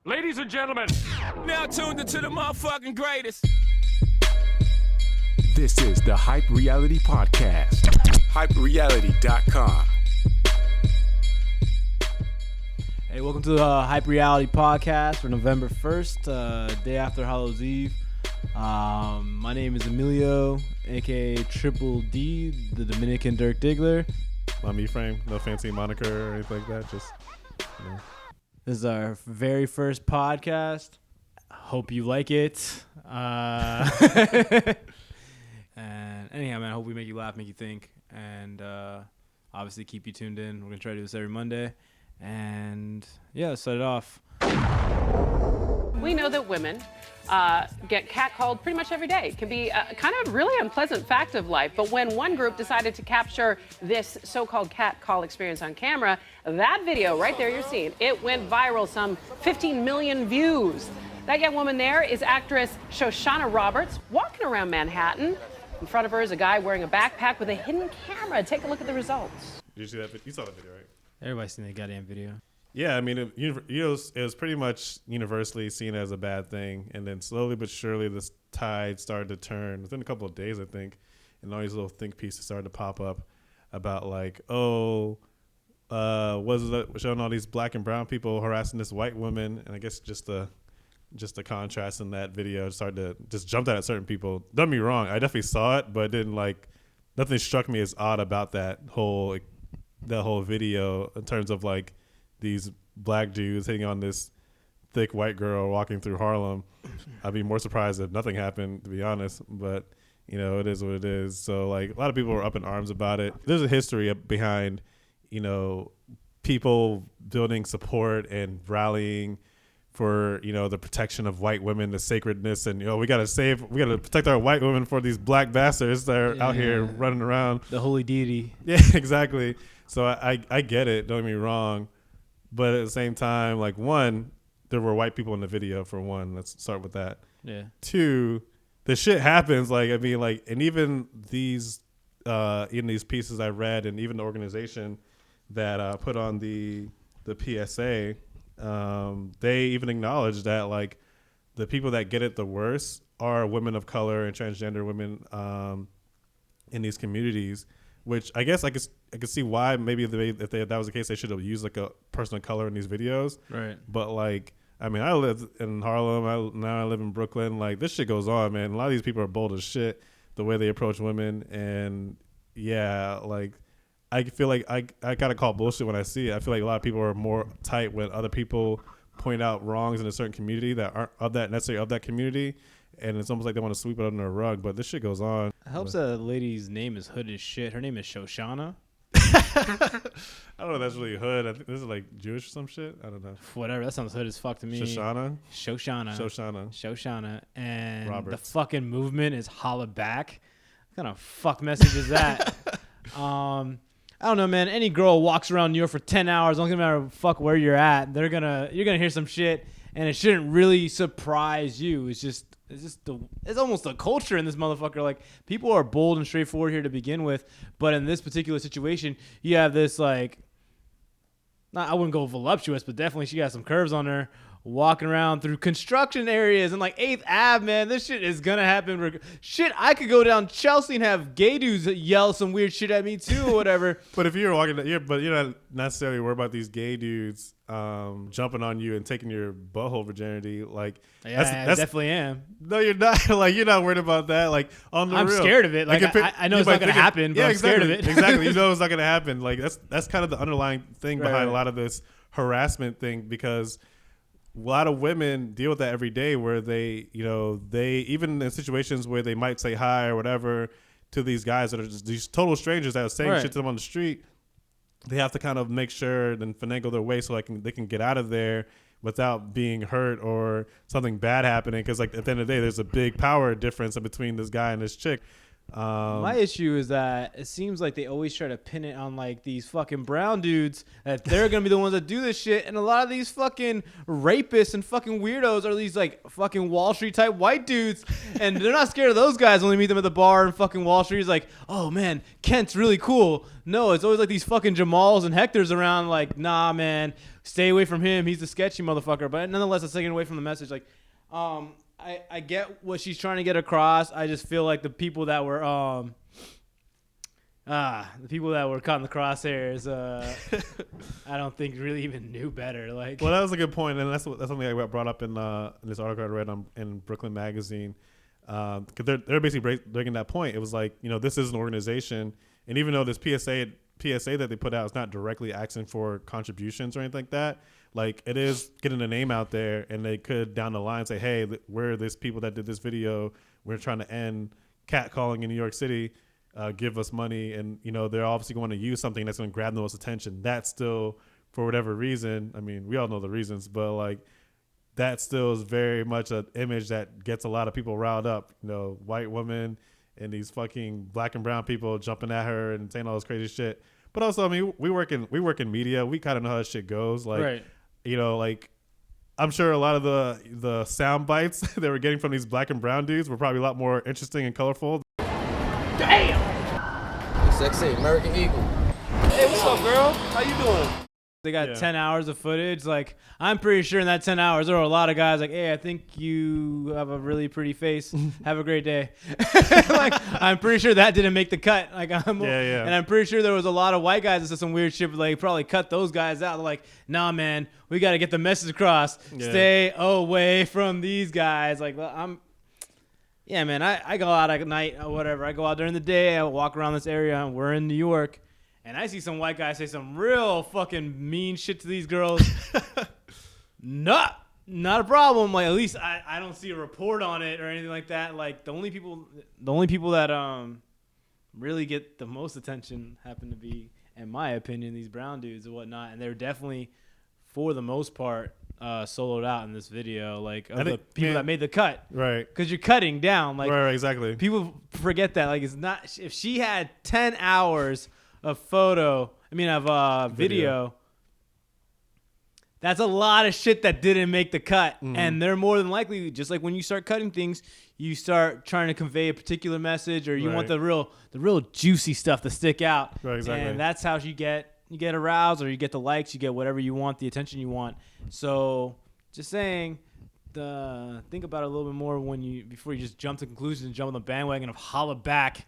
Ladies and gentlemen, now tuned into the motherfucking greatest. This is the Hype Reality Podcast. HypeReality.com. Hey, welcome to the Hype Reality Podcast for November 1st, day after Hallows Eve. My name is Emilio, aka Triple D, the Dominican Dirk Diggler. I'm E-Frame, no fancy moniker or anything like that. Just, you know. This is our very first podcast. Hope you like it. And anyhow, man, I hope we make you laugh, make you think, and obviously keep you tuned in. We're gonna try to do this every Monday, and yeah, let's set it off. We know that women get catcalled pretty much every day. It can be a kind of really unpleasant fact of life. But when one group decided to capture this so-called catcall experience on camera, that video right there you're seeing, it went viral, some 15 million views. That young woman there is actress Shoshana Roberts, walking around Manhattan. In front of her is a guy wearing a backpack with a hidden camera. Take a look at the results. Did you see that? You saw the video, right? Everybody's seen the goddamn video. Yeah, I mean, it was pretty much universally seen as a bad thing, and then slowly but surely this tide started to turn within a couple of days, I think, and all these little think pieces started to pop up about like, was it showing all these black and brown people harassing this white woman, and I guess just the contrast in that video started to just jump out at certain people. Don't get me wrong, I definitely saw it, but nothing struck me as odd about that whole video in terms of like these black dudes hitting on this thick white girl walking through Harlem. I'd be more surprised if nothing happened, to be honest, but you know, it is what it is. So like a lot of people were up in arms about it. There's a history behind, you know, people building support and rallying for, you know, the protection of white women, the sacredness, and, you know, we got to protect our white women for these black bastards that are out here running around. The holy deity. Yeah, exactly. So I get it, don't get me wrong. But at the same time, like, one, there were white people in the video, for one. Let's start with that. Yeah. Two, the shit happens. Like, I mean, like, and even these, in these pieces I read, and even the organization that put on the PSA, they even acknowledge that, like, the people that get it the worst are women of color and transgender women in these communities. Which I guess I could see why maybe if that was the case, they should have used like a person of color in these videos. Right. But like, I mean, I live in Harlem. Now I live in Brooklyn. Like, this shit goes on, man. A lot of these people are bold as shit, the way they approach women. And yeah, like, I feel like I gotta call bullshit when I see it. I feel like a lot of people are more tight when other people point out wrongs in a certain community that aren't necessarily of that community. And it's almost like they want to sweep it under a rug, but this shit goes on. It helps that the lady's name is hood as shit. Her name is Shoshana. I don't know if that's really hood. I think this is like Jewish or some shit. I don't know. Whatever. That sounds hood as fuck to me. Shoshana. And Roberts. The fucking movement is hollaback. What kind of fuck message is that? I don't know, man. Any girl walks around New York for 10 hours, don't matter fuck where you're at, you're gonna hear some shit, and it shouldn't really surprise you. It's almost the culture in this motherfucker. Like, people are bold and straightforward here to begin with, but in this particular situation, you have this, like, I wouldn't go voluptuous, but definitely she got some curves on her, walking around through construction areas and like 8th Ave, man. This shit is gonna happen. Shit, I could go down Chelsea and have gay dudes yell some weird shit at me too, or whatever. But if you're walking, but you're not necessarily worried about these gay dudes jumping on you and taking your butthole virginity. Like, yeah, I definitely am. No, you're not. Like, you're not worried about that. Like, on the I'm real. Scared of it. Like, I know it's not gonna happen, but I'm scared of it. Exactly. You know it's not gonna happen. Like, that's kind of the underlying thing behind a lot of this harassment thing, because a lot of women deal with that every day, where they even in situations where they might say hi or whatever to these guys that are just these total strangers that are saying shit to them on the street, they have to kind of make sure and finagle their way so they can get out of there without being hurt or something bad happening. Because like at the end of the day, there's a big power difference between this guy and this chick. My issue is that it seems like they always try to pin it on like these fucking brown dudes that they're gonna be the ones that do this shit, and a lot of these fucking rapists and fucking weirdos are these like fucking Wall Street type white dudes, and they're not scared of those guys when they meet them at the bar in fucking Wall Street. It's like, oh man, Kent's really cool. No, it's always like these fucking Jamals and Hectors around. Like, nah, man, stay away from him. He's the sketchy motherfucker. But nonetheless, it's taken away from the message. Like, I get what she's trying to get across. I just feel like the people that were caught in the crosshairs, I don't think really even knew better. Like, well, that was a good point, and that's something I brought up in this article I read in Brooklyn Magazine, because they're basically breaking that point. It was like, this is an organization, and even though this PSA that they put out is not directly asking for contributions or anything like that, like it is getting a name out there, and they could down the line say, hey, we're these people that did this video. We're trying to end catcalling in New York City. Give us money. And, they're obviously going to use something that's going to grab the most attention. That's still, for whatever reason, I mean, we all know the reasons, but like that still is very much an image that gets a lot of people riled up. White women and these fucking black and brown people jumping at her and saying all this crazy shit. But also, I mean, we work in media. We kind of know how this shit goes. Like, right. Like I'm sure a lot of the sound bites they were getting from these black and brown dudes were probably a lot more interesting and colorful. Damn! Sexy American Eagle. Hey, what's up, girl? How you doing? They got 10 hours of footage. Like, I'm pretty sure in that 10 hours, there were a lot of guys like, hey, I think you have a really pretty face. Have a great day. Like, I'm pretty sure that didn't make the cut. Like, And I'm pretty sure there was a lot of white guys that said some weird shit, but they probably cut those guys out. They're like, nah, man, we got to get the message across. Yeah. Stay away from these guys. Like, yeah, man, I go out at night or whatever. I go out during the day. I walk around this area, and we're in New York. And I see some white guy say some real fucking mean shit to these girls. Not a problem. Like, at least I don't see a report on it or anything like that. Like, the only people that really get the most attention happen to be, in my opinion, these brown dudes and whatnot. And they're definitely, for the most part, soloed out in this video. Like, of the people that made the cut. Right. Because you're cutting down. Like, right, exactly. People forget that. Like, it's not, if she had 10 hours of video, that's a lot of shit that didn't make the cut. Mm-hmm. And they're more than likely, just like when you start cutting things, you start trying to convey a particular message, or you want the real juicy stuff to stick out. Right, exactly. And that's how you get aroused, or you get the likes, you get whatever you want, the attention you want. So just saying, think about it a little bit more before you just jump to conclusions and jump on the bandwagon of hollaback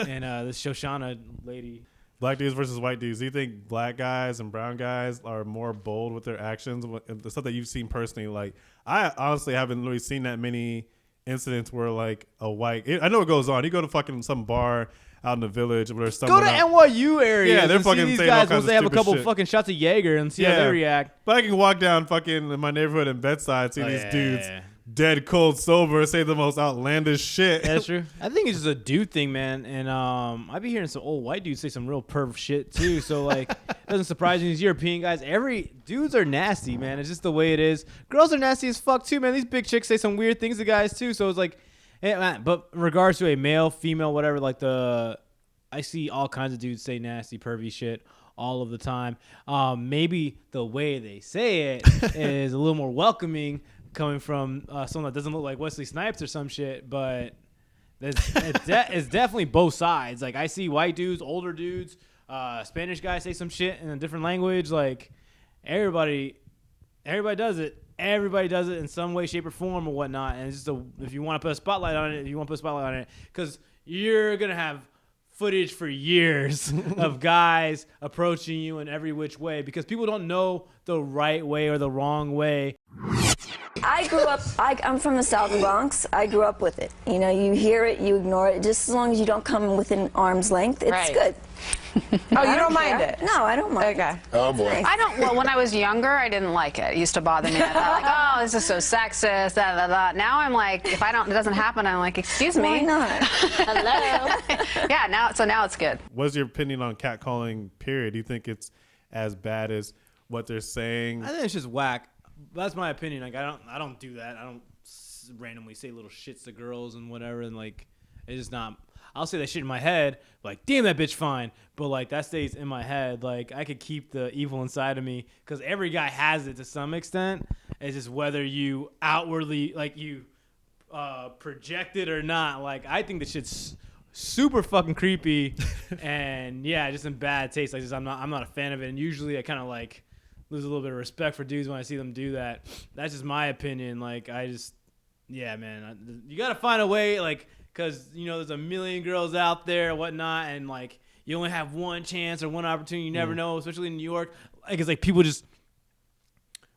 and this Shoshana lady. Black dudes versus white dudes. Do you think black guys and brown guys are more bold with their actions? The stuff that you've seen personally, like, I honestly haven't really seen that many incidents where like a white. I know it goes on. You go to fucking some bar out in the village where there's someone. Go to NYU area. Yeah, they're fucking these saying guys all kinds once they of have a couple shit. Fucking shots of Jaeger and see how they react. But I can walk down fucking in my neighborhood in Bedside, see these dudes dead cold sober say the most outlandish shit. That's true. I think it's just a dude thing, man. And I be hearing some old white dudes say some real perv shit too. So like, it doesn't surprise me. These European guys, dudes are nasty, man. It's just the way it is. Girls are nasty as fuck too, man. These big chicks say some weird things to guys too. So it's like, hey, man, but in regards to a male, female, whatever, like I see all kinds of dudes say nasty, pervy shit all of the time. Maybe the way they say it is a little more welcoming, coming from someone that doesn't look like Wesley Snipes or some shit, but it's definitely both sides. Like, I see white dudes, older dudes, Spanish guys say some shit in a different language. Like, everybody does it. Everybody does it in some way, shape, or form or whatnot. And it's just if you want to put a spotlight on it, because you're going to have footage for years of guys approaching you in every which way, because people don't know the right way or the wrong way. I grew up, I'm from the South Bronx. I grew up with it. You know, you hear it, you ignore it. Just as long as you don't come within arm's length, it's good. Oh, you don't mind it? No, I don't mind. Okay. Oh, boy. I don't. Well, when I was younger, I didn't like it. It used to bother me. I thought, like, oh, this is so sexist. Da, da, da. Now I'm like, if it doesn't happen, I'm like, excuse me. Why not? Hello. Yeah. Now it's good. What's your opinion on catcalling? Period. Do you think it's as bad as what they're saying? I think it's just whack. That's my opinion. Like, I don't do that. I don't randomly say little shits to girls and whatever. And like, it's just not. I'll say that shit in my head, like, damn, that bitch fine. But, like, that stays in my head. Like, I could keep the evil inside of me because every guy has it to some extent. It's just whether you outwardly, like, you project it or not. Like, I think the shit's super fucking creepy and, yeah, just in bad taste. Like, I'm not a fan of it. And usually I kind of, like, lose a little bit of respect for dudes when I see them do that. That's just my opinion. Like, yeah, man, you got to find a way, like, because, you know, there's a million girls out there and whatnot, and, like, you only have one chance or one opportunity. You never know, especially in New York. Like, it's like people just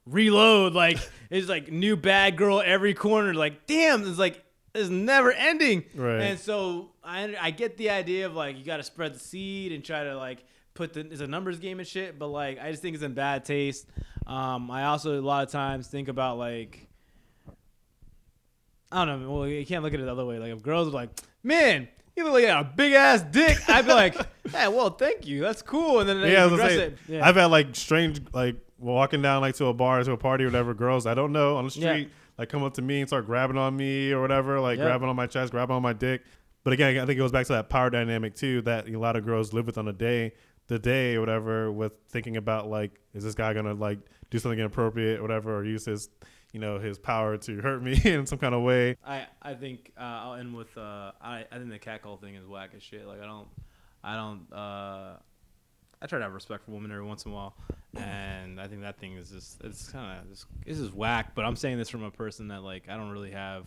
reload. Like, it's like new bad girl every corner. Like, damn, it's never ending. Right. And so I get the idea of, like, you got to spread the seed and try to, like, it's a numbers game and shit, but, like, I just think it's in bad taste. I also a lot of times think about, like, I don't know. Well, you can't look at it the other way. Like, if girls are like, man, you look like a big ass dick, I'd be like, hey, well, thank you, that's cool. And then they progress it. Yeah. I've had like strange, like, walking down like to a bar, to a party, or whatever. Girls I don't know on the street, like, come up to me and start grabbing on me or whatever, like grabbing on my chest, grabbing on my dick. But again, I think it goes back to that power dynamic too that a lot of girls live with on the day or whatever, with thinking about, like, is this guy gonna, like, do something inappropriate or whatever, or use his, you know, his power to hurt me in some kind of way. I think I'll end with I think the catcall thing is whack as shit. Like, I try to have respect for women every once in a while, and I think that thing is just, it's kind of, this is whack. But I'm saying this from a person that, like, I don't really have.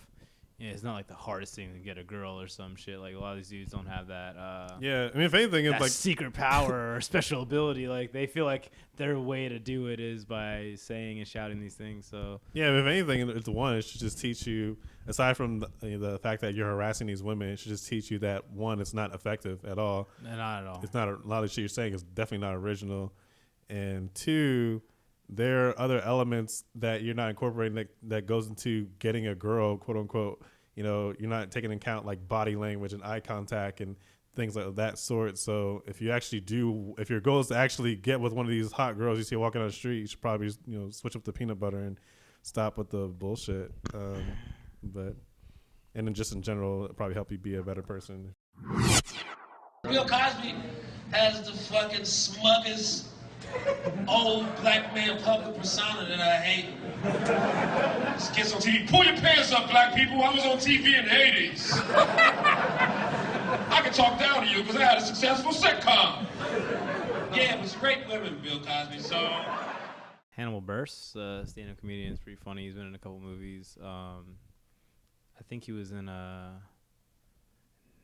It's not like the hardest thing to get a girl or some shit. Like, a lot of these dudes don't have that. Yeah, I mean, if anything, it's that like secret power or special ability. Like, they feel like their way to do it is by saying and shouting these things. So yeah, if anything, it's one. It should just teach you, aside from the fact that you're harassing these women, it should just teach you that, one, it's not effective at all. Not at all. It's not a lot of shit you're saying is definitely not original, and two, there are other elements that you're not incorporating that goes into getting a girl, quote unquote. You know, you're not taking into account, like, body language and eye contact and things like that sort. So if your goal is to actually get with one of these hot girls you see walking on the street, you should probably, you know, switch up the peanut butter and stop with the bullshit. And then just in general, it'll probably help you be a better person. Bill Cosby has the fucking smuggest old black man public persona that I hate. This kid's on TV. Pull your pants up, black people. I was on TV in the 80s. I can talk down to you because I had a successful sitcom. Yeah, it was great women, Bill Cosby. So Hannibal Buress, stand-up comedian, is pretty funny. He's been in a couple movies. I think he was in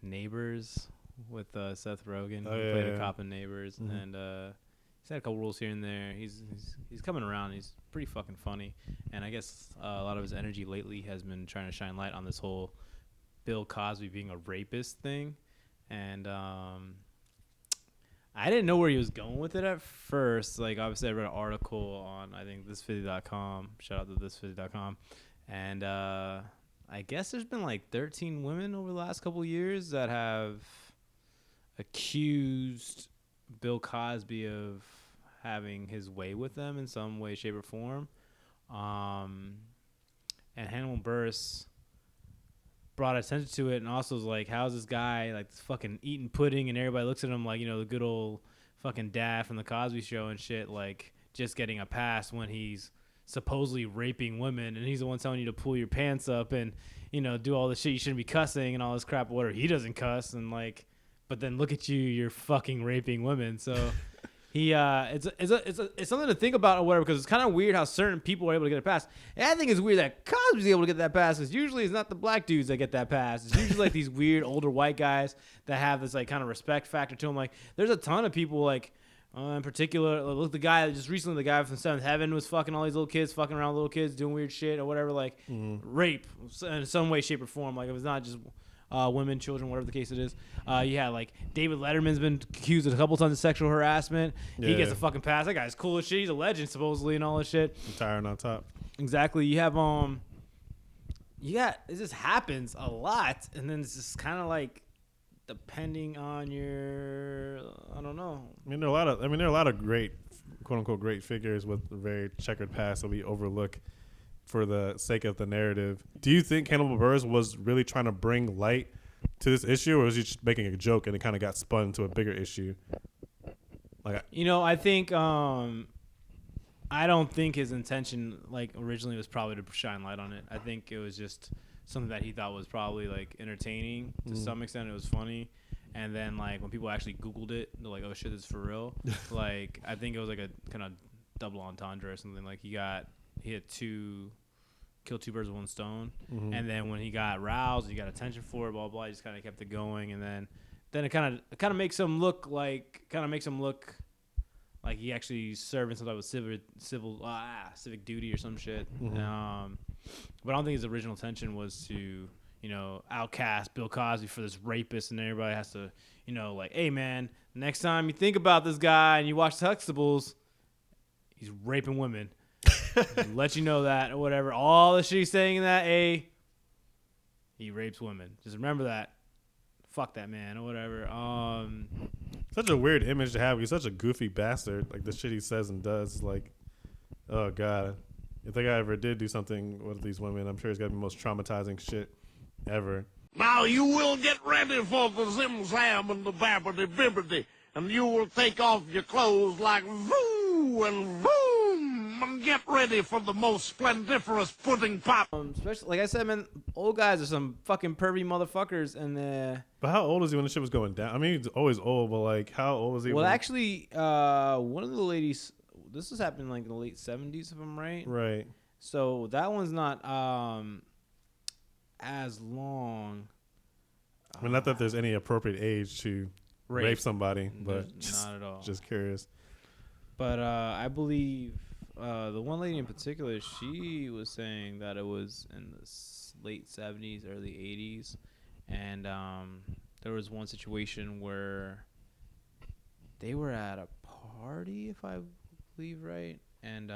Neighbors with Seth Rogen. He played a cop in Neighbors, and he's had a couple roles here and there. He's coming around. He's pretty fucking funny, and I guess a lot of his energy lately has been trying to shine light on this whole Bill Cosby being a rapist thing, and I didn't know where he was going with it at first. Like, obviously, I read an article on, I think, thisfizzy.com. Shout out to thisfizzy.com, and I guess there's been like 13 women over the last couple of years that have accused Bill Cosby of having his way with them in some way, shape, or form. And Hannibal Buress brought attention to it and also was like, how's this guy, like, fucking eating pudding, and everybody looks at him like, you know, the good old fucking dad from the Cosby Show and shit, like, just getting a pass when he's supposedly raping women, and he's the one telling you to pull your pants up and, you know, do all the shit you shouldn't be cussing and all this crap. Whatever, he doesn't cuss, and, like, but then look at you, you're fucking raping women. So he it's something to think about or whatever, because it's kind of weird how certain people are able to get a pass. And I think it's weird that Cosby's able to get that pass, because usually it's not the black dudes that get that pass. It's usually like these weird older white guys that have this, like, kind of respect factor to them. Like, there's a ton of people, like, in particular, look, the guy just recently, the guy from Seventh Heaven was fucking all these little kids, fucking around with little kids, doing weird shit or whatever, like rape in some way, shape, or form. Like, it was not just women, children, whatever the case it is. You had, like, David Letterman's been accused of a couple tons of sexual harassment. Yeah. He gets a fucking pass. That guy's cool as shit. He's a legend, supposedly, and all this shit. Retiring on top. Exactly. You have it just happens a lot, and then it's just kind of like, depending on your, I don't know. I mean, there are a lot of great, quote unquote, great figures with a very checkered past that we overlook for the sake of the narrative. Do you think Hannibal Buress was really trying to bring light to this issue, or was he just making a joke and it kind of got spun into a bigger issue? Like, I think I don't think his intention like originally was probably to shine light on it. I think it was just something that he thought was probably like entertaining to some extent. It was funny. And then like when people actually Googled it, they're like, "Oh shit, this is for real." Like I think it was like a kind of double entendre or something. Like he had killed two birds with one stone. And then when he got roused, he got attention for it, blah blah. He just kind of kept it going, and then it kind of makes him look like he actually serving some type of civic duty or some shit. But I don't think his original intention was to outcast Bill Cosby for this rapist, and everybody has to, like, hey man, next time you think about this guy and you watch Huxtables, he's raping women. Let you know that or whatever. All the shit he's saying in that, he rapes women. Just remember that. Fuck that man or whatever. Such a weird image to have. He's such a goofy bastard. Like the shit he says and does is like, oh god. If that guy ever did do something with these women, I'm sure it's got to be the most traumatizing shit ever. Now you will get ready for the Zim Zam and the Babbity Bibbity, and you will take off your clothes like voo and boom, and get ready for the most splendiferous pudding pop. Especially, like I said, man, old guys are some fucking pervy motherfuckers, and But how old was he when the shit was going down? I mean, he's always old, but like, how old was he? Well, actually, one of the ladies, this was happening like in the late 70s, if I'm right. Right. So that one's not as long. I mean, not that there's any appropriate age to rape somebody, but not at all. Just curious. But I believe the one lady in particular, she was saying that it was in the late 70s, early 80s, and there was one situation where they were at a party, if I believe right, and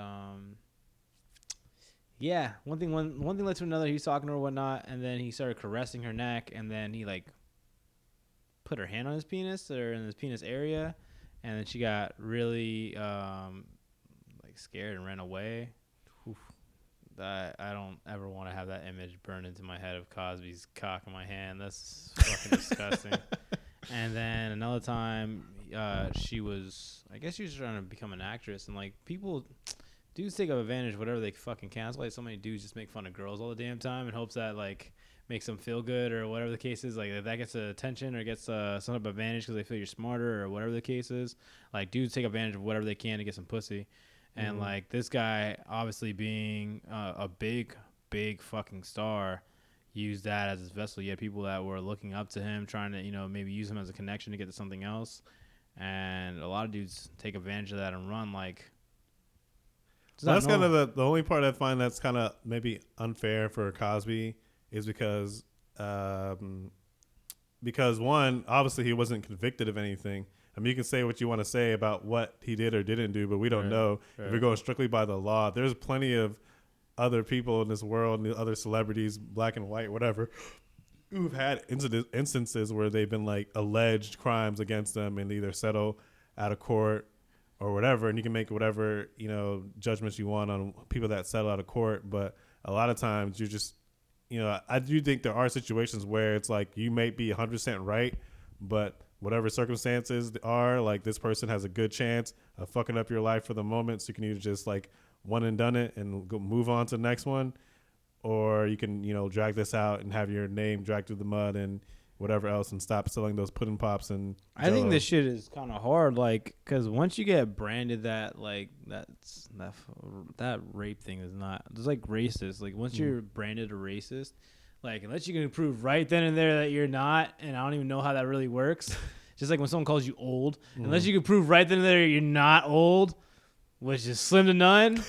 yeah, one thing led to another. He was talking to her or whatnot, and then he started caressing her neck, and then he like put her hand on his penis or in his penis area, and then she got really like scared and ran away. Oof. I don't ever want to have that image burned into my head of Cosby's cock in my hand. That's fucking disgusting. And then another time, I guess she was trying to become an actress, and like dudes take advantage of whatever they fucking can. That's why so many dudes just make fun of girls all the damn time in hopes that like makes them feel good or whatever the case is. Like if that gets attention or gets some type of advantage because they feel you're smarter or whatever the case is. Like dudes take advantage of whatever they can to get some pussy. And like this guy, obviously being a big fucking star, used that as his vessel. You had people that were looking up to him, trying to maybe use him as a connection to get to something else. And a lot of dudes take advantage of that and run like. That's kind of the only part I find that's kind of maybe unfair for Cosby is because one, obviously he wasn't convicted of anything. I mean, you can say what you want to say about what he did or didn't do, but we don't know. Right. If we're going strictly by the law, there's plenty of other people in this world, and other celebrities, black and white, whatever, who've had instances where they've been like alleged crimes against them and either settle out of court or whatever, and you can make whatever judgments you want on people that settle out of court. But a lot of times you just, I do think there are situations where it's like you may be 100% right, but whatever circumstances are, like this person has a good chance of fucking up your life for the moment. So you can either just like one and done it and go move on to the next one, or you can drag this out and have your name dragged through the mud and whatever else, and stop selling those pudding pops. And I think this shit is kind of hard, like, because once you get branded that rape thing is not, it's like racist. Like once you're branded a racist, like unless you can prove right then and there that you're not, and I don't even know how that really works. Just like when someone calls you old, unless you can prove right then and there you're not old, which is slim to none,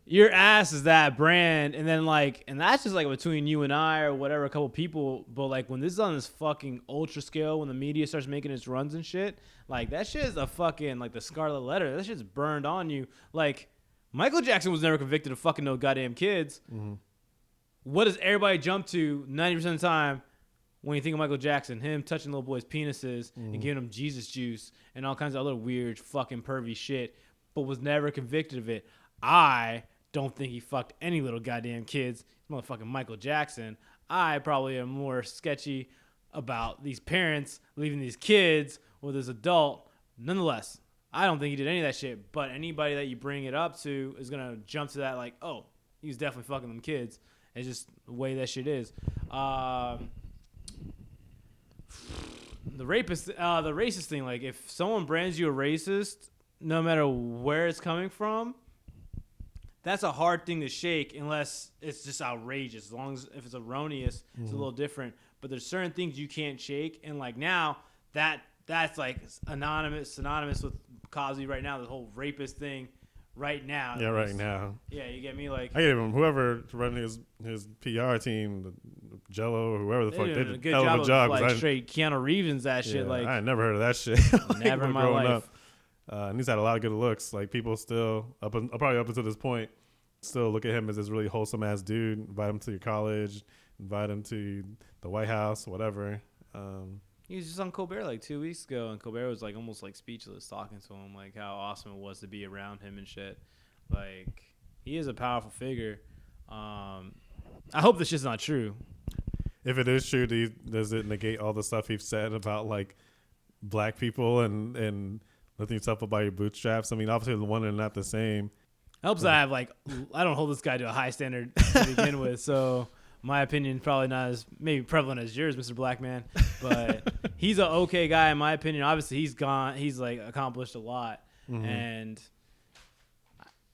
your ass is that brand. And then and that's just like between you and I or whatever, a couple people. But like when this is on this fucking ultra scale, when the media starts making its runs and shit, like that shit is a fucking like the scarlet letter. That shit's burned on you. Like Michael Jackson was never convicted of fucking no goddamn kids. What does everybody jump to 90% of the time when you think of Michael Jackson? Him touching little boys' penises and giving them Jesus juice and all kinds of other weird fucking pervy shit, but was never convicted of it. I don't think he fucked any little goddamn kids. Motherfucking Michael Jackson. I probably am more sketchy about these parents leaving these kids with this adult. Nonetheless, I don't think he did any of that shit. But anybody that you bring it up to is gonna jump to that like, oh, he was definitely fucking them kids. It's just the way that shit is. The racist thing. Like, if someone brands you a racist, no matter where it's coming from, that's a hard thing to shake unless it's just outrageous. As long as if it's erroneous, it's a little different. But there's certain things you can't shake, and like now that's like synonymous with Cosby right now. The whole rapist thing right now. Yeah, right now. Yeah, you get me. Like I gave him whoever running his PR team, Jello or whoever the fuck, they did a good hell of a job. Like straight Keanu Reeves that shit. Like I had never heard of that shit. Like, never in my life. And he's had a lot of good looks. Like people still probably up until this point still look at him as this really wholesome ass dude. Invite him to your college, invite him to the White House, whatever. He was just on Colbert like 2 weeks ago, and Colbert was like almost like speechless talking to him, like how awesome it was to be around him and shit. Like he is a powerful figure. I hope this shit's not true. If it is true, does it negate all the stuff he's said about like black people and lifting yourself up by your bootstraps? I mean, obviously the one are not the same. Helps that I have like I don't hold this guy to a high standard to begin with, so my opinion probably not as maybe prevalent as yours, Mr. Black Man, but he's an okay guy in my opinion. Obviously, he's like accomplished a lot and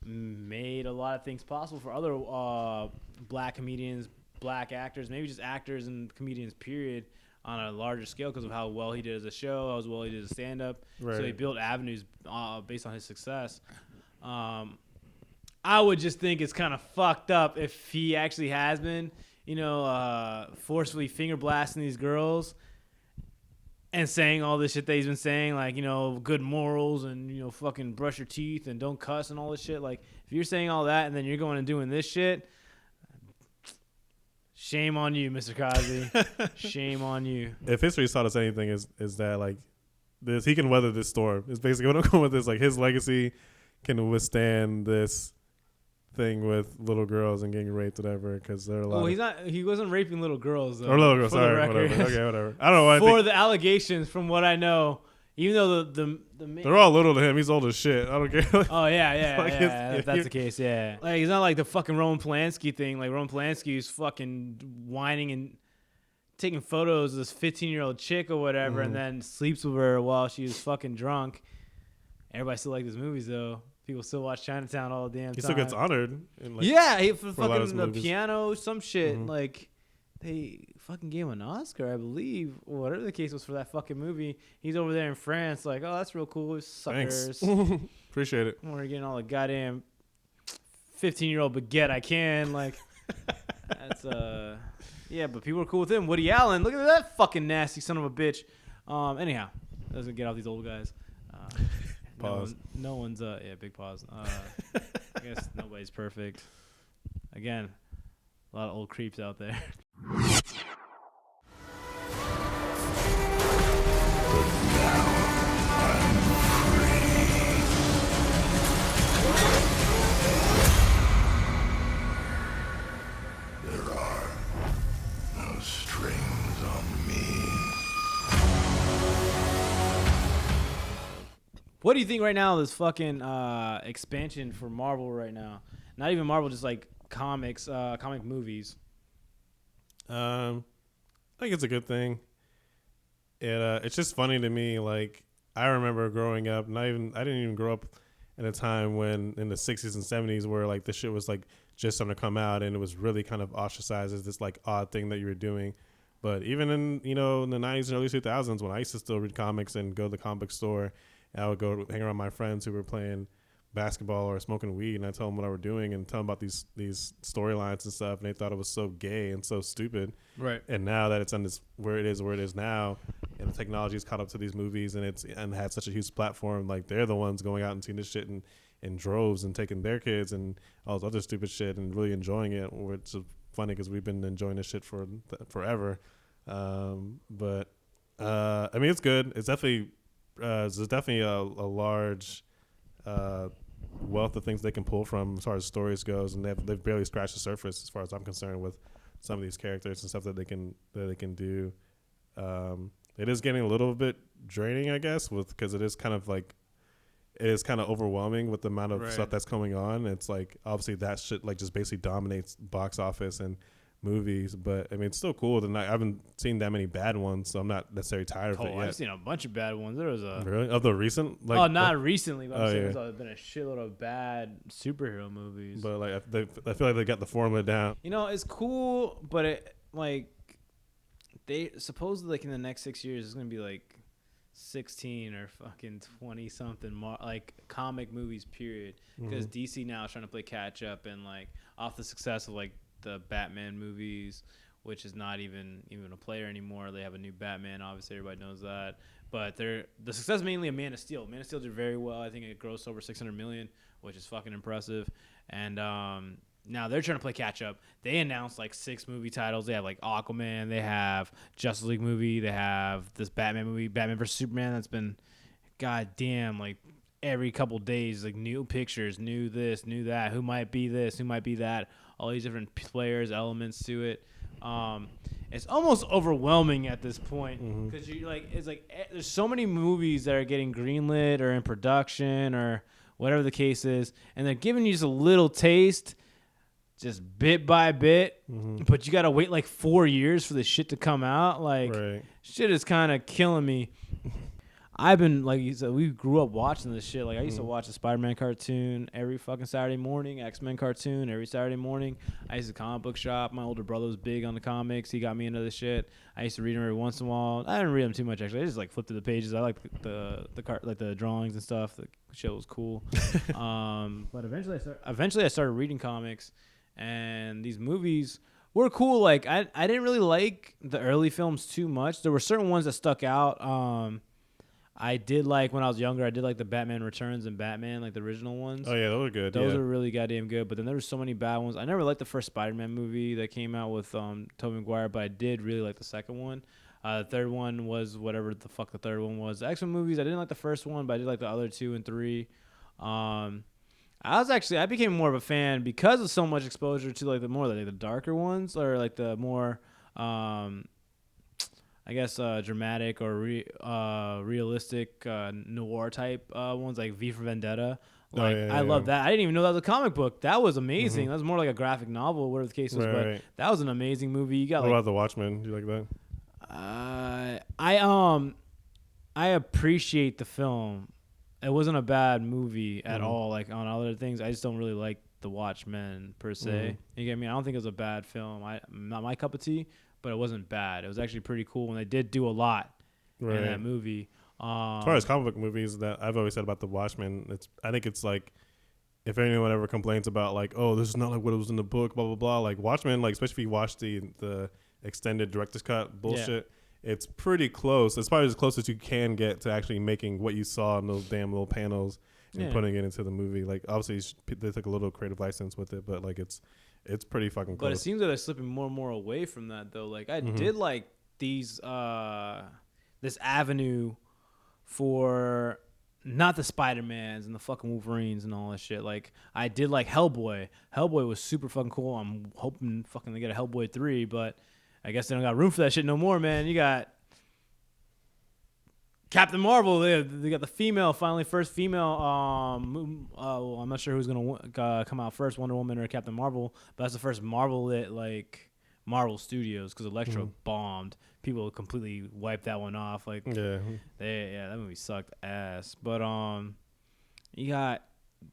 made a lot of things possible for other black comedians, black actors, maybe just actors and comedians, period, on a larger scale because of how well he did as a show, how well he did as a stand-up. Right. So he built avenues based on his success. I would just think it's kind of fucked up if he actually has been, forcefully finger blasting these girls and saying all this shit that he's been saying, like, good morals and, fucking brush your teeth and don't cuss and all this shit. Like, if you're saying all that and then you're going and doing this shit, shame on you, Mr. Cosby. Shame on you. If history taught us anything, is that, like, this he can weather this storm. It's basically what I'm going with this. Like, his legacy can withstand this thing with little girls and getting raped, whatever, because there are a lot. He wasn't raping little girls, though. Or little girls, sorry, whatever. Okay, whatever. I don't know. The allegations, from what I know, even though they're all little to him, he's old as shit. I don't care. Oh yeah, like if that's the case, yeah. Like it's not like the fucking Roman Polanski thing. Like Roman Polanski's fucking whining and taking photos of this 15-year-old chick or whatever, and then sleeps with her while she was fucking drunk. Everybody still like his movies though. People still watch Chinatown all the damn time. He still gets honored. For fucking the piano, some shit. Like, they fucking gave him an Oscar, I believe. Or whatever the case was for that fucking movie. He's over there in France, like, oh, that's real cool. Suckers. Thanks. Appreciate it. We're getting all the goddamn 15-year-old baguette I can. Like, that's, yeah, but people are cool with him. Woody Allen, look at that fucking nasty son of a bitch. Anyhow, doesn't get off these old guys. Pause. No one's big pause. I guess nobody's perfect. Again, a lot of old creeps out there. There are no strings on me. What do you think right now of this fucking expansion for Marvel right now? Not even Marvel, just like comics, comic movies. I think it's a good thing. It's just funny to me. Like, I remember growing up, I didn't even grow up in a time when in the 60s and 70s where like this shit was like just starting to come out and it was really kind of ostracized as this like odd thing that you were doing. But even in, in the 90s and early 2000s when I used to still read comics and go to the comic store, I would go hang around my friends who were playing basketball or smoking weed, and I tell them what I were doing and tell them about these storylines and stuff, and they thought it was so gay and so stupid. Right. And now that it's on this where it is now, and the technology has caught up to these movies, and had such a huge platform, like they're the ones going out and seeing this shit in droves and taking their kids and all this other stupid shit and really enjoying it. Which is funny because we've been enjoying this shit for forever. But I mean, it's good. It's definitely. There's definitely a large wealth of things they can pull from as far as stories goes, and they've barely scratched the surface as far as I'm concerned with some of these characters and stuff that they can do. it is getting a little bit draining, I guess, because it is kind of overwhelming with the amount of stuff that's going on. It's like obviously that shit like just basically dominates box office and movies, but I mean it's still cool. I haven't seen that many bad ones, so I'm not necessarily tired of it yet. I've seen a bunch of bad ones. There was a really of the recent not recently, but there's been a shitload of bad superhero movies. But like I feel like they got the formula down. You know, it's cool, but it like they supposedly like in the next 6 years it's gonna be like 16 or fucking 20 something like comic movies period, because DC now is trying to play catch up and like off the success of like the Batman movies, which is not even a player anymore. They have a new Batman, obviously everybody knows that, but the success mainly of Man of Steel. Man of Steel did very well. I think it grossed over 600 million, which is fucking impressive. And now they're trying to play catch up. They announced like 6 movie titles. They have like Aquaman, they have Justice League movie, they have this Batman movie, Batman vs Superman, that's been goddamn like every couple days, like new pictures, new this, new that, who might be this, who might be that, all these different players, elements to it. It's almost overwhelming at this point because you like it's like there's so many movies that are getting greenlit or in production or whatever the case is, and they're giving you just a little taste, just bit by bit. But you gotta wait like 4 years for the shit to come out. Like shit is kind of killing me. I've been, like you said, we grew up watching this shit. Like, I used to watch the Spider-Man cartoon every fucking Saturday morning, X-Men cartoon every Saturday morning. I used to comic book shop. My older brother was big on the comics. He got me into this shit. I used to read them every once in a while. I didn't read them too much, actually. I just, like, flipped through the pages. I liked the drawings and stuff. The shit was cool. But eventually I started reading comics, and these movies were cool. Like, I didn't really like the early films too much. There were certain ones that stuck out. I did like, when I was younger, I did like the Batman Returns and Batman, like the original ones. Oh, yeah, those were good. Those are really goddamn good. But then there were so many bad ones. I never liked the first Spider-Man movie that came out with Tobey Maguire, but I did really like the second one. The third one was whatever the fuck the third one was. The X-Men movies, I didn't like the first one, but I did like the other 2 and 3. I became more of a fan because of so much exposure to like the darker ones, or like the more I guess dramatic or realistic noir type ones, like V for Vendetta. Like I love that. I didn't even know that was a comic book. That was amazing. That was more like a graphic novel, whatever the case was. But that was an amazing movie. You got what about The Watchmen? Do you like that? I appreciate the film. It wasn't a bad movie at all. Like on other things, I just don't really like The Watchmen per se. You get me? I don't think it was a bad film. Not my cup of tea. But it wasn't bad. It was actually pretty cool, and they did do a lot in that movie. As far as comic book movies, that I've always said about The Watchmen, I think it's like, if anyone ever complains about like, oh, this is not like what it was in the book, blah blah blah. Like Watchmen, like especially if you watch the extended director's cut bullshit, it's pretty close. It's probably as close as you can get to actually making what you saw in those damn little panels and putting it into the movie. Like obviously they took a little creative license with it, but like it's pretty fucking close. But it seems like they're slipping more and more away from that, though. Like, I did like this avenue for not the Spider-Mans and the fucking Wolverines and all that shit. Like, I did like Hellboy. Hellboy was super fucking cool. I'm hoping fucking they get a Hellboy 3, but I guess they don't got room for that shit no more, man. You got Captain Marvel, they got the first female. I'm not sure who's gonna come out first, Wonder Woman or Captain Marvel, but that's the first Marvel Studios, because Electro bombed. People completely wiped that one off. Like, that movie sucked ass. But you got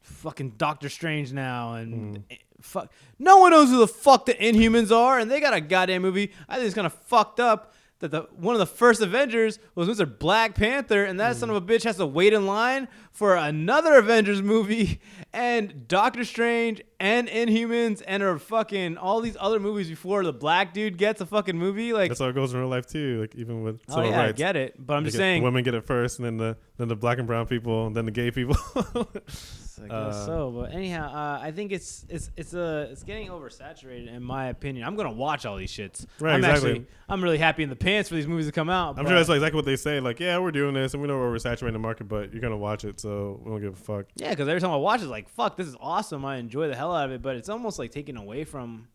fucking Doctor Strange now, and fuck, no one knows who the fuck the Inhumans are, and they got a goddamn movie. I think it's kind of fucked up that one of the first Avengers was Mr. Black Panther, and that son of a bitch has to wait in line for another Avengers movie, and Doctor Strange and Inhumans and fucking all these other movies before the black dude gets a fucking movie. Like, that's how it goes in real life too. Like even with civil rights, I get it, but I'm just saying women get it first, and then the black and brown people, and then the gay people. I guess so, but anyhow, I think it's getting oversaturated in my opinion. I'm gonna watch all these shits. Right, I'm really happy in the pants for these movies to come out. I'm sure that's like exactly what they say. Like, yeah, we're doing this, and we know we're oversaturating the market, but you're gonna watch it, so we don't give a fuck. Yeah, because every time I watch it, it's like, fuck, this is awesome. I enjoy the hell out of it, but it's almost like taken away from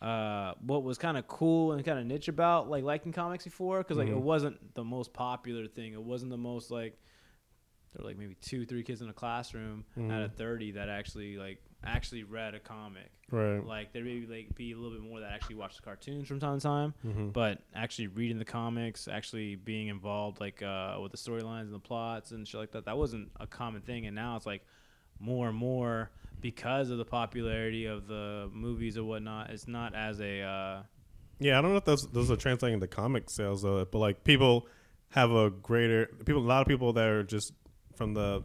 what was kind of cool and kind of niche about like liking comics before, because like it Mm-hmm. wasn't the most popular thing. It wasn't the most like there were like maybe 2-3 kids in a classroom out of 30 that actually read a comic. Right. Like there may like be a little bit more that actually watch the cartoons from time to time, but actually reading the comics, actually being involved like with the storylines and the plots and shit like that, that wasn't a common thing. And now it's like more and more because of the popularity of the movies or whatnot. It's not as a Yeah, I don't know if those are translating to comic sales though, but like people have a lot of people that are just from the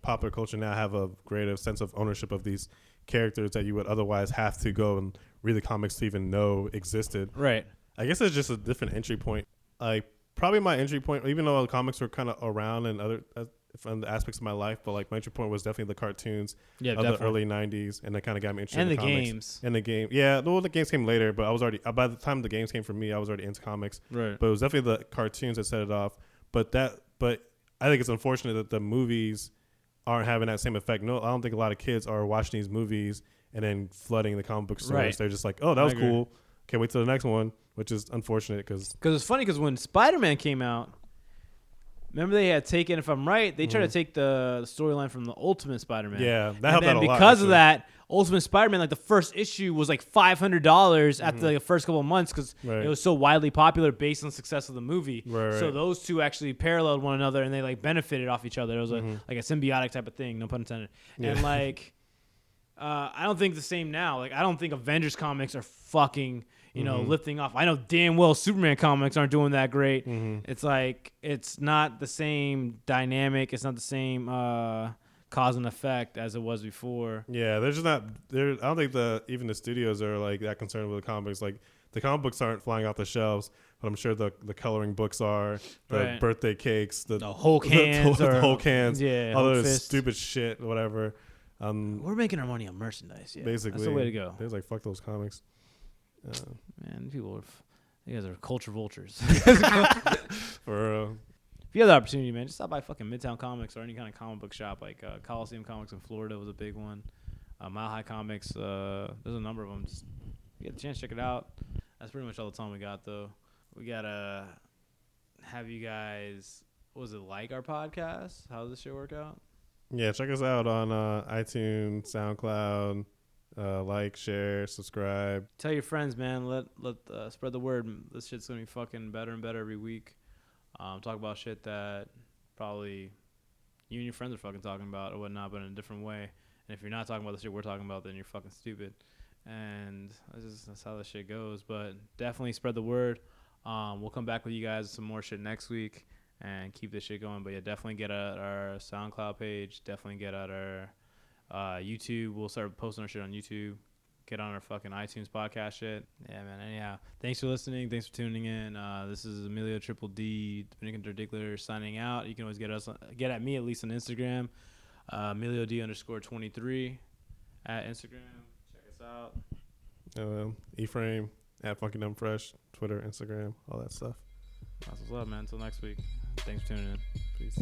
popular culture now have a greater sense of ownership of these characters that you would otherwise have to go and read the comics to even know existed. right. I guess it's just a different entry point. Like probably my entry point, even though the comics were kind of around in other from the aspects of my life, but like my entry point was definitely the cartoons of the early '90s, and that kind of got me interested And in the comics. games. And the game, yeah. Well, the games came later, but I was already by the time the games came for me, I was already into comics. Right. But it was definitely the cartoons that set it off. But I think it's unfortunate that the movies aren't having that same effect. No, I don't think a lot of kids are watching these movies and then flooding the comic book stores. Right. They're just like, oh, that was agree. cool. Can't wait till the next one, which is unfortunate because It's funny because when Spider-Man came out, remember they had taken, if I'm right, they tried to take the storyline from the Ultimate Spider-Man. Yeah, that and helped then out a lot, because actually. of that, Ultimate Spider-Man, like the first issue was like $500 after like the first couple of months because Right. it was so widely popular based on the success of the movie. Right, So right. those two actually paralleled one another and they like benefited off each other. It was like a symbiotic type of thing, no pun intended. And like, I don't think the same now. Like, I don't think Avengers comics are fucking, lifting off. I know damn well Superman comics aren't doing that great. It's like, it's not the same dynamic. It's not the same cause and effect as it was before. Yeah, they're just not. I don't think even the studios are like that concerned with the comics. Like the comic books aren't flying off the shelves, but I'm sure the coloring books are, the Right. birthday cakes, the Hulk hands, the or Hulk hands, yeah, all Hulk those fist. stupid shit, whatever. We're making our money on merchandise. Yeah, Basically, that's the way to go. There's like fuck those comics. Man, people are, you guys are culture vultures. For If you have the opportunity, man, just stop by fucking Midtown Comics or any kind of comic book shop. Like Coliseum Comics in Florida was a big one. Mile High Comics, there's a number of them. Just if you get the chance, check it out. That's pretty much all the time we got, though. We gotta have you guys. Was it like our podcast? How does this shit work out? yeah, check us out on iTunes, SoundCloud. Like, share, subscribe. Tell your friends, man. Let spread the word. This shit's gonna be fucking better and better every week. Talk about shit that probably you and your friends are fucking talking about or whatnot, but in a different way. And if you're not talking about the shit we're talking about, then you're fucking stupid. And that's how this shit goes. But definitely spread the word. We'll come back with you guys with some more shit next week and keep this shit going. But yeah, definitely get at our SoundCloud page. Definitely get at our YouTube. We'll start posting our shit on YouTube. Get on our fucking iTunes podcast shit. Yeah, man. Anyhow, thanks for listening. Thanks for tuning in. This is Emilio Triple D, Dominican Ridicular, signing out. You can always get at me, at least on Instagram. Emilio D _23 at Instagram. Check us out. Ephraim at Funky Dumb Fresh, Twitter, Instagram, all that stuff. That's what's up, man. Until next week. Thanks for tuning in. Peace.